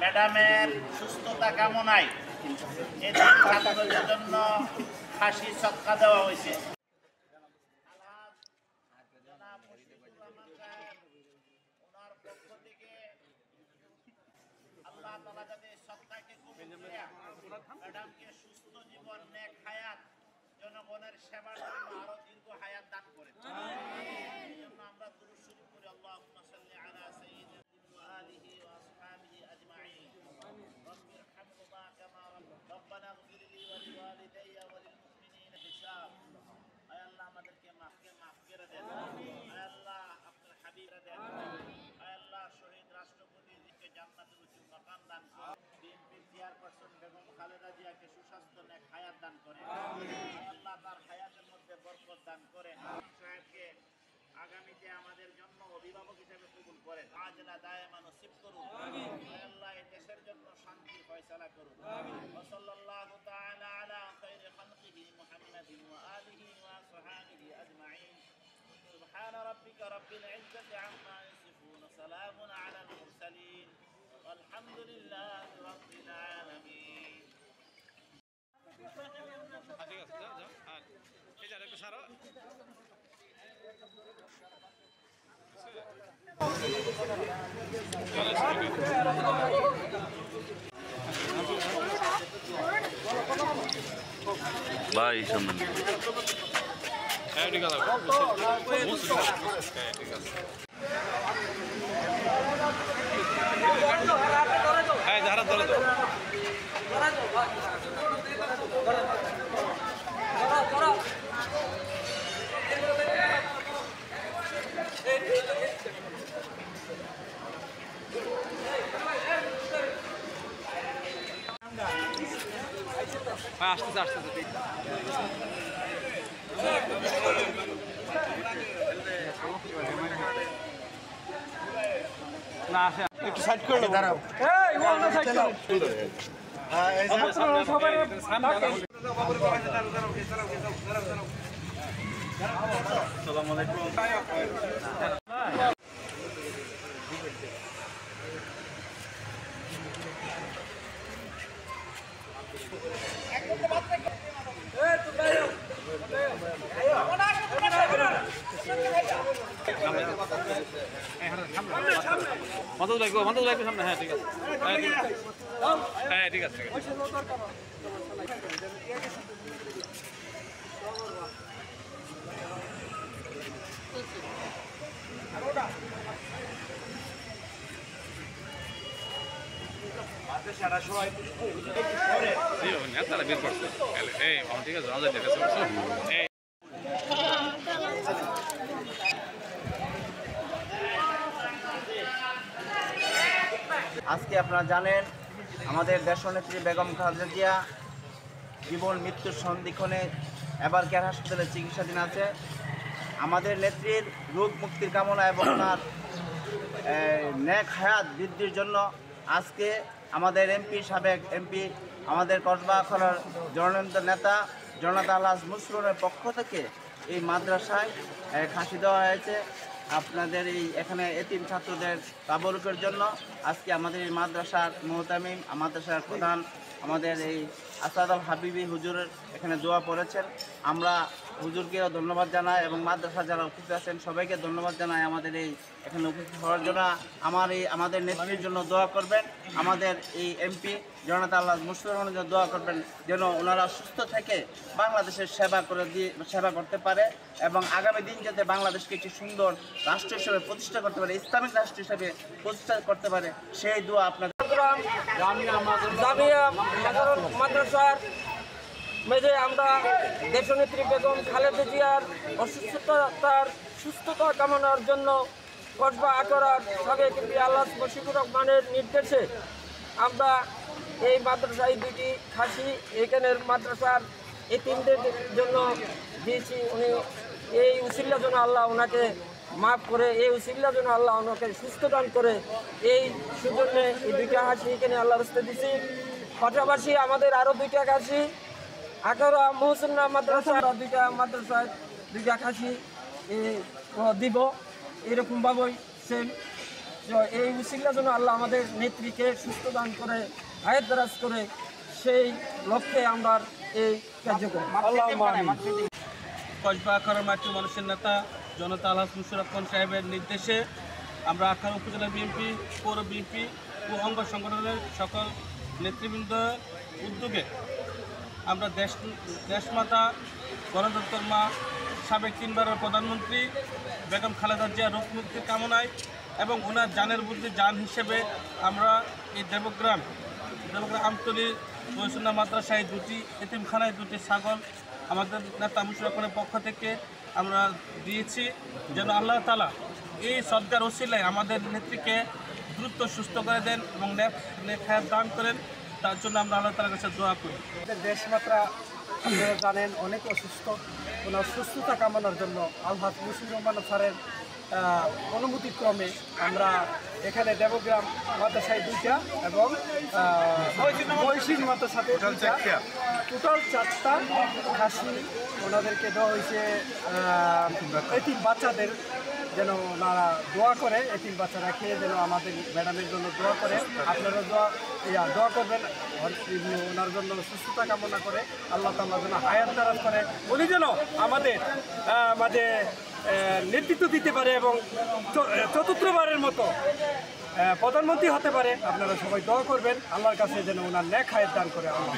ম্যাডামের সুস্থতা কামনায় এদিন ছাত্রদের জন্য খাসি সৎকা দেওয়া হয়েছে। ওনার পক্ষ থেকে আল্লাহ তাআলা যাতে সৎকাকে কবুল করে ম্যাডামকে সুস্থ জীবন, নেক হায়াত, জনগণের সেবার জন্য আরো দীর্ঘ হায়াত দান করেন। এই জন্য আমরা দুরূদ শরীফ পড়ি, আল্লাহুম্মা সাল্লি আলা সাইয়্যিদিনা ওয়া আলিহি ওয়া আসহাবিহি আজমাইন। রব্বিরহামহুমা কামা রব্বানা ইগফির লি ওয়া লিওয়ালিদাইয়া ওয়া লিল মুমিনিনা হিসাব। আয় আল্লাহ আমাদেরকে মাফ করে দেন। আয় আল্লাহ আপনার হাবিব দেন। আয় আল্লাহ শহীদ রাষ্ট্রপতিকে জান্নাতের উচ্চ মাকাম দান করুন। বিএনপির চেয়ারপারসন বেগম খালেদা জিয়াকে সুস্বাস্থ্য, নেক হায়াত দান করেন। আল্লাহ তার হায়াতের মধ্যে বরকত দান করেন। সাহেবকে আগামীতে আমাদের জন্য অভিভাবক হিসেবে কবুল করেন। আজলা দায়মা নসিব করুন। আল্লাহ এই দেশের জন্য শান্তির ফয়সালা করুন। ওয়া সাল্লাল্লাহু তাআলা আলা খায়রি খালকিহি মুহাম্মাদিন ওয়া আলিহি ওয়া আসহাবিহি আজমাইন। সুবহান রাব্বিকা রাব্বিল ইজ্জাতি আম্মা ইয়াসিফুন, সালামুন আলাল মুরসালিন, আলহামদুলিল্লাহি রাব্বিল আলামিন। ঠিক আছে, যাও যাও। আর এই যে আরেকটা সারা ভাই সামনে ঠিক আছে। হ্যাঁ যারা ধরে তো আসতেছে আসতেছে না আসে একটু সাইড করে দাঁড়াও। আসসালামু আলাইকুম। মাদুর লাগবে সামনে। হ্যাঁ ঠিক আছে, হ্যাঁ ঠিক আছে। তারা বের করছে ঠিক আছে। আজকে আপনারা জানেন আমাদের দেশনেত্রী বেগম খালেদা জিয়া জীবন মৃত্যুর সন্ধিক্ষণে এবার কেয়ার হাসপাতালে চিকিৎসাধীন আছে। আমাদের নেত্রীর রোগ মুক্তির কামনা এবং তার নেক হায়াত বৃদ্ধির জন্য আজকে আমাদের সাবেক এমপি আমাদের কসবা আখাড়ার জননেতা নেতা জনতা আল্লাহ মুসরুরের পক্ষ থেকে এই মাদ্রাসায় খাসি দেওয়া হয়েছে। আপনাদের এই এখানে এতিম ছাত্রদের তাবরুকের জন্য আজকে আমাদের এই মাদ্রাসার মুহতামিম, মাদ্রাসার প্রধান আমাদের এই আসাদ আল হাবিবি হুজুরের এখানে দোয়া পড়েছেন। আমরা হুজুরকেও ধন্যবাদ জানাই এবং মাদ্রাসা যারা উপস্থিত আছেন সবাইকে ধন্যবাদ জানাই আমাদের এই এখানে উপস্থিত হওয়ার জন্য। আমাদের নেত্রীর জন্য দোয়া করবেন, আমাদের এই এমপি জনতা আল্লাহ মুসলমানের জন্য দোয়া করবেন যেন ওনারা সুস্থ থেকে বাংলাদেশের সেবা করতে পারে এবং আগামী দিন যাতে বাংলাদেশকে একটি সুন্দর রাষ্ট্র হিসেবে প্রতিষ্ঠা করতে পারে, ইসলামিক রাষ্ট্র হিসেবে প্রতিষ্ঠা করতে পারে, সেই দোয়া আপনাদের মাদ্রাসার মেঝে আমরা দেশনেত্রী বেগম খালেদা জিয়ার সুস্থতা কামনার জন্য কসবা আখাড়ার সাবেক এমপি আল্লাহ বশিকুর রহমানের নির্দেশে আমরা এই মাদ্রাসায় দুটি খাসি এখানের মাদ্রাসার এতিমদের জন্য দিয়েছি। উনি এই উসিলা যেন আল্লাহ ওনাকে মাফ করে, এই উসিলা যেন আল্লাহ ওনাকে সুস্থ দান করে, এই সুজন্যে এই দুইটা খাসি এখানে আল্লাহর রাস্তায় দিছি। পাশাপাশি আমাদের আরও দুইটা খাসি আখাড়া মহসিনা মাদ্রাসা দুইটা মাদ্রাসায় দুইটা খাসি দিব, এরকমভাবেই সেম তো এই উসিলার জন্য আল্লাহ আমাদের নেত্রীকে সুস্থ দান করে হায়াত দারাজ করে সেই লক্ষ্যে আমরা এই কার্যক্রম কসবা আখাউড়ার মাটির মানুষের নেতা জনতা আলহাজ মুশাররফ খান সাহেবের নির্দেশে আমরা আখাউড়া উপজেলা বিএনপি, পৌর বিএনপি ও অঙ্গ সংগঠনের সকল নেতৃবৃন্দ উদ্যোগে আমরা দেশমাতা গণতন্ত্র মা সাবেক 3 বারের প্রধানমন্ত্রী বেগম খালেদা জিয়া রোগ মুক্তির কামনায় এবং ওনার জানের বুদ্ধি জান হিসেবে আমরা এই দেবগ্রাম আমতলী বৈষ্ণব মাদ্রাসায় 2টি এতিমখানায় 2টি ছাগল আমাদের নেতা মুশাররফ খানের পক্ষ থেকে আমরা দিয়েছি, যেন আল্লাহ তাআলা এই সদকার ওসিলায় আমাদের নেত্রীকে দ্রুত সুস্থ করে দেন এবং নেক হায়াত দান করেন। তার জন্য আমরা আল্লাহ তাআলার কাছে দোয়া করি। দেশমাত্রা আপনারা জানেন অনেক অসুস্থ, ওনার সুস্থতা কামনার জন্য আলহাজ মুশিউর রহমান স্যারের অনুমতিক্রমে আমরা এখানে দেবগ্রাম মাদ্রাসায় 2টা এবং মহিষিন মাদ্রাসাতে টোটাল 4টা খাসি ওনাদেরকে দেওয়া হয়েছে। এতিম বাচ্চাদের যেন ওনারা দোয়া করে, এতিম বাচ্চারা খেয়ে যেন আমাদের ম্যাডামের জন্য দোয়া করে। আপনারা দোয়া করবেন ওনার জন্য সুস্থতা কামনা করে আল্লাহ তাআলা যেন হায়াত দারাজ করে, উনি যেন আমাদের মাঝে নেতৃত্ব দিতে পারে এবং 4র্থবারের মতো প্রধানমন্ত্রী হতে পারে। আপনারা সবাই দোয়া করবেন আল্লাহর কাছে যেন ওনার নেক হায়াত দান করে। আল্লাহ।